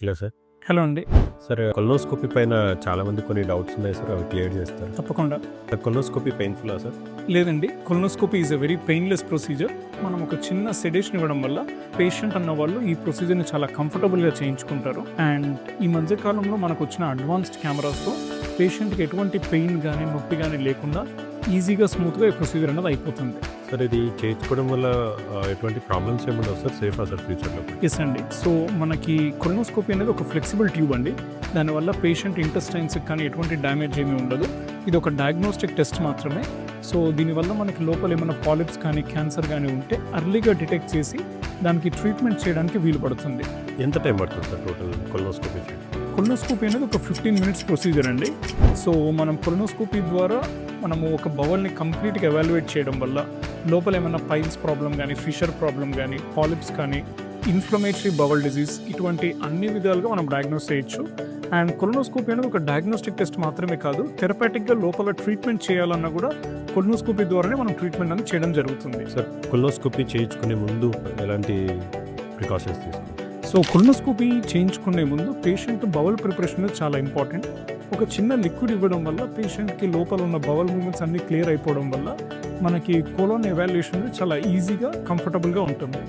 Hello sir. Hello అండి. Sir colonoscopy పైన చాలామంది కొన్ని డౌట్స్ ఉన్నాయి సార్. అవి క్లియర్ చేస్తారు. తప్పకుండా. కొలనోస్కోపీ పెయిన్‌ఫుల్లా సార్? లేదండి. Colonoscopy is a very painless procedure. మనం ఒక చిన్న సెడేషన్ ఇవ్వడం వల్ల పేషెంట్ అన్నవాళ్ళు ఈ ప్రొసీజర్‌ని చాలా కంఫర్టబుల్‌గా చేయించుకుంటారు. అండ్ ఈ మధ్య కాలంలో మనకొచ్చిన అడ్వాన్స్డ్ కెమెరాస్‌తో పేషెంట్‌కి ఎటువంటి పెయిన్ గానీ, నొప్పి గానీ లేకుండా ఈజీగా, స్మూత్‌గా ఈ ప్రొసీజర్ అనేది అయిపోతుంది. సార్ ఇది చేయించుకోవడం వల్ల ఎటువంటి ప్రాబ్లమ్స్ ఏముండవు సార్? సేఫా సార్ ఫ్యూచర్‌లో? యెస్ అండి. సో మనకి కొలనోస్కోపీ అనేది ఒక ఫ్లెక్సిబుల్ ట్యూబ్ అండి. దానివల్ల పేషెంట్ ఇంటెస్టైన్స్‌కి కానీ ఎటువంటి డ్యామేజ్ ఏమీ ఉండదు. ఇది ఒక డయాగ్నోస్టిక్ టెస్ట్ మాత్రమే. సో దీనివల్ల మనకి లోపల ఏమైనా పాలిప్స్ కానీ, క్యాన్సర్ కానీ ఉంటే అర్లీగా డిటెక్ట్ చేసి దానికి ట్రీట్మెంట్ చేయడానికి వీలు పడుతుంది. ఎంత టైం పడుతుంది సార్ టోటల్ కొలనోస్కోపీ చేయడానికి? కొలనోస్కోపీ అనేది ఒక 15 మినిట్స్ ప్రొసీజర్ అండి. సో మనం కొలనోస్కోపీ ద్వారా మనము ఒక బౌల్ని కంప్లీట్గా ఎవాల్యుయేట్ చేయడం వల్ల లోపల ఏమైనా పైల్స్ ప్రాబ్లం కానీ, ఫిషర్ ప్రాబ్లం కానీ, పాలిప్స్ కానీ, ఇన్ఫ్లమేటరీ బౌల్ డిజీజ్ ఇటువంటి అన్ని విధాలుగా మనం డయాగ్నోస్ చేయొచ్చు. అండ్ కొలనోస్కోపీ అనేది ఒక డయాగ్నోస్టిక్ టెస్ట్ మాత్రమే కాదు, థెరపాటిక్గా లోపల ట్రీట్మెంట్ చేయాలన్నా కూడా కొలనోస్కోపీ ద్వారానే మనం ట్రీట్మెంట్ అనేది చేయడం జరుగుతుంది. సార్ కొలనోస్కోపీ చేయించుకునే ముందు ఎలాంటి ప్రికాషన్స్ తీసుకోవాలి? సో కొలనోస్కోపీ చేయించుకునే ముందు పేషెంట్ బౌల్ ప్రిపరేషన్ చాలా ఇంపార్టెంట్. ఒక చిన్న లిక్విడ్ ఇవ్వడం వల్ల పేషెంట్కి లోపల ఉన్న బౌల్ మూమెంట్స్ అన్నీ క్లియర్ అయిపోవడం వల్ల మనకి కోలోన్ ఎవాల్యుయేషన్ చాలా ఈజీగా, కంఫర్టబుల్గా ఉంటుంది.